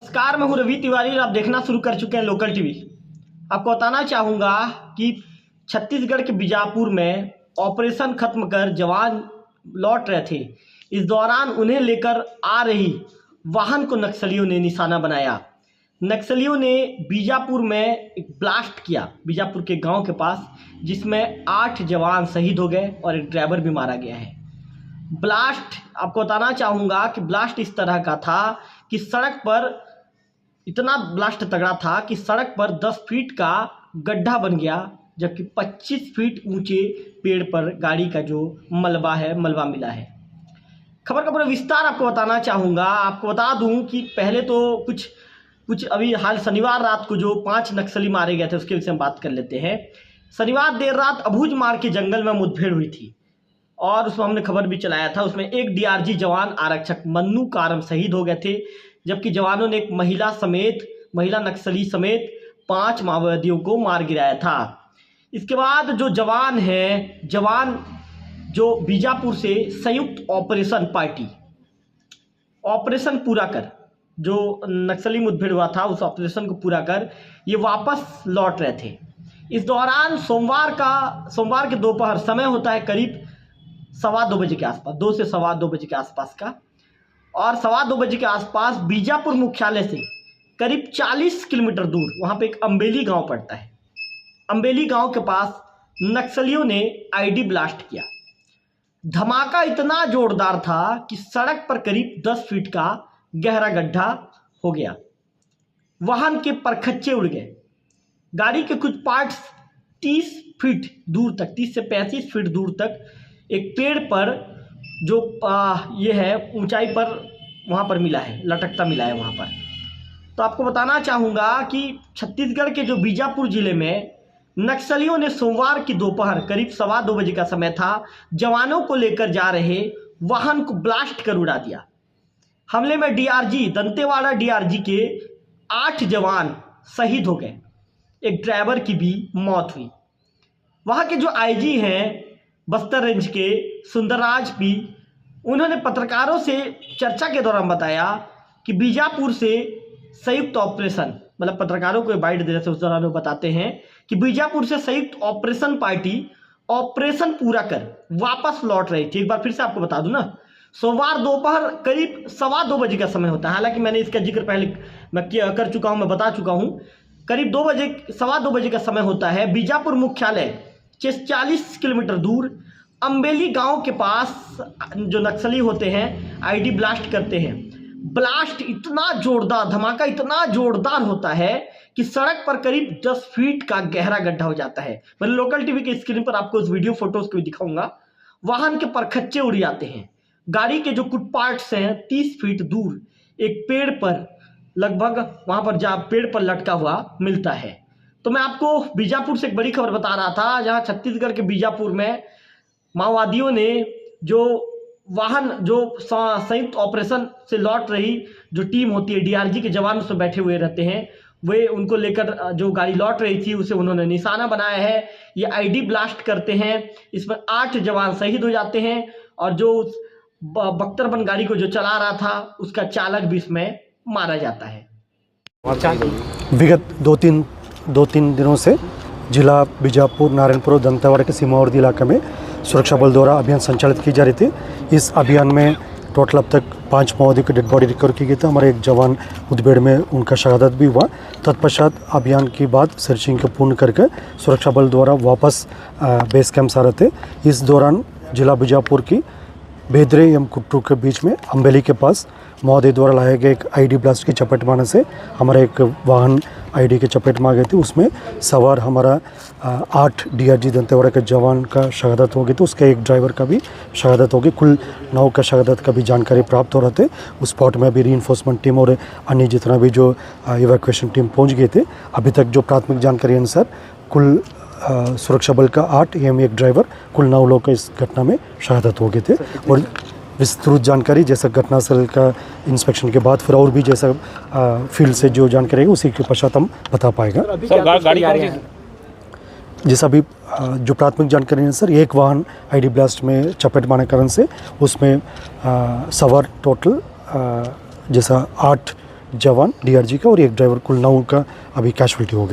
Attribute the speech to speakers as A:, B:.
A: नमस्कार, मैं हूं रवि तिवारी और आप देखना शुरू कर चुके हैं लोकल टीवी। आपको बताना चाहूँगा कि छत्तीसगढ़ के बीजापुर में ऑपरेशन खत्म कर जवान लौट रहे थे। इस दौरान उन्हें लेकर आ रही वाहन को नक्सलियों ने निशाना बनाया। नक्सलियों ने बीजापुर में एक ब्लास्ट किया, बीजापुर के गांव के पास, जिसमें 8 जवान शहीद हो गए और एक ड्राइवर भी मारा गया है। ब्लास्ट, आपको बताना चाहूँगा कि ब्लास्ट इस तरह का था कि सड़क पर इतना ब्लास्ट तगड़ा था कि सड़क पर 10 फीट का गड्ढा बन गया, जबकि 25 फीट ऊंचे पेड़ पर गाड़ी का जो मलबा मिला है। खबर का पूरा विस्तार आपको बताना चाहूँगा। आपको बता दूं कि पहले तो कुछ अभी हाल शनिवार रात को जो 5 नक्सली मारे गए थे उसके विषय में बात कर लेते हैं। शनिवार देर रात अबूझमाड़ के जंगल में मुठभेड़ हुई थी और उसमें हमने खबर भी चलाया था। उसमें एक डीआरजी जवान आरक्षक मन्नू कारम शहीद हो गए थे, जबकि जवानों ने एक महिला नक्सली समेत 5 माओवादियों को मार गिराया था। इसके बाद जो जवान जो बीजापुर से संयुक्त ऑपरेशन पार्टी ऑपरेशन पूरा कर, जो नक्सली मुठभेड़ हुआ था उस ऑपरेशन को पूरा कर ये वापस लौट रहे थे। इस दौरान सोमवार के दोपहर समय होता है करीब 2:15 बजे के आसपास, 2 से 2:15 बजे के आसपास का, और 2:15 बजे के आसपास बीजापुर मुख्यालय से करीब 40 किलोमीटर दूर वहाँ पे एक अम्बेली गांव पड़ता है। अम्बेली गांव के पास नक्सलियों ने आईडी ब्लास्ट किया। धमाका इतना जोरदार था कि सड़क पर करीब 10 फीट का गहरा गड्ढा हो गया। वाहन के परखच्चे उड़ गए। गाड़ी के कुछ पार्ट्स 30 फीट दूर तक, 30 से 35 फीट दूर तक एक पेड़ पर जो ये है ऊंचाई पर वहाँ पर मिला है, लटकता मिला है वहाँ पर। तो आपको बताना चाहूँगा कि छत्तीसगढ़ के जो बीजापुर जिले में नक्सलियों ने सोमवार की दोपहर करीब 2:15 बजे का समय था, जवानों को लेकर जा रहे वाहन को ब्लास्ट कर उड़ा दिया। हमले में दंतेवाड़ा डीआरजी के 8 जवान शहीद हो गए, एक ड्राइवर की भी मौत हुई। वहाँ के जो आईजी हैं बस्तर रेंज के सुंदरराज पी, उन्होंने पत्रकारों से चर्चा के दौरान बताया कि बीजापुर से संयुक्त ऑपरेशन, मतलब पत्रकारों को बाइट दे रहे थे उस दौरान वो बताते हैं कि बीजापुर से संयुक्त ऑपरेशन पार्टी ऑपरेशन पूरा कर वापस लौट रही थी। एक बार फिर से आपको बता दूं ना, सोमवार दोपहर करीब 2:15 बजे का समय होता है। हालांकि मैंने इसका जिक्र पहले मैं कर चुका हूं, मैं बता चुका हूं। करीब 2:15 बजे का समय होता है। बीजापुर मुख्यालय से 40 किलोमीटर दूर अम्बेली गांव के पास जो नक्सली होते हैं आईडी ब्लास्ट करते हैं। ब्लास्ट इतना जोरदार, धमाका इतना जोरदार होता है कि सड़क पर करीब 10 फीट का गहरा गड्ढा हो जाता है। मैं लोकल टीवी के स्क्रीन पर आपको उस वीडियो फोटोज को भी दिखाऊंगा। वाहन के परखच्चे उड़ जाते हैं। गाड़ी के जो कुछ पार्ट्स हैं 30 फीट दूर एक पेड़ पर, लगभग वहां पर जहाँ पेड़ पर लटका हुआ मिलता है। तो मैं आपको बीजापुर से एक बड़ी खबर बता रहा था, जहां छत्तीसगढ़ के बीजापुर में माओवादियों ने जो वाहन, जो संयुक्त ऑपरेशन से लौट रही जो टीम होती है, डीआरजी के जवान उसमें बैठे हुए रहते हैं, वे उनको लेकर जो गाड़ी लौट रही थी उसे उन्होंने निशाना बनाया है। ये आईडी ब्लास्ट करते हैं। इसमें 8 जवान शहीद हो जाते हैं और जो बख्तरबंद गाड़ी को जो चला रहा था उसका चालक भी इसमें मारा जाता है।
B: विगत 2-3 दिनों से जिला बीजापुर, नारायणपुर और दंतेवाड़ा के सीमावर्ती इलाके में सुरक्षा बल द्वारा अभियान संचालित की जा रही थी। इस अभियान में टोटल अब तक 5 माओवादियों की डेड बॉडी रिकवर की गई थी। हमारे एक जवान मुठभेड़ में उनका शहादत भी हुआ। तत्पश्चात अभियान के बाद सर्चिंग को पूर्ण करके सुरक्षा बल द्वारा वापस बेस कैंप आ रहे थे। इस दौरान जिला बीजापुर की बेदरे एवं कुट्टू के बीच में अम्बेली के पास माओवादी द्वारा लाए गए एक आईडी ब्लास्ट की चपेट में आने से हमारा एक वाहन आईडी के चपेट में आ गई थी। उसमें सवार हमारा 8 डीआरजी दंतेवाड़ा के जवान का शहादत हो गई थी, उसके एक ड्राइवर का भी शहादत हो गई। कुल 9 का शहादत का भी जानकारी प्राप्त हो रहे थे। उस स्पॉट में भी रीइंफोर्समेंट टीम और अन्य जितना भी जो इवैक्यूएशन टीम पहुंच गए थे। अभी तक जो प्राथमिक जानकारी अनुसार कुल सुरक्षा बल का 8 एवं एक ड्राइवर, कुल 9 लोग का इस घटना में शहादत हो गए थे। और विस्तृत जानकारी जैसा घटनास्थल का इंस्पेक्शन के बाद फिर और भी जैसा फील्ड से जो जानकारी है उसी के पश्चात हम बता पाएगा। जैसा भी जो प्राथमिक जानकारी है सर, एक वाहन आईडी ब्लास्ट में चपेट मारने कारण से उसमें सवार टोटल जैसा 8 जवान डीआरजी का और एक ड्राइवर, कुल 9 का अभी कैजुअल्टी हो गए।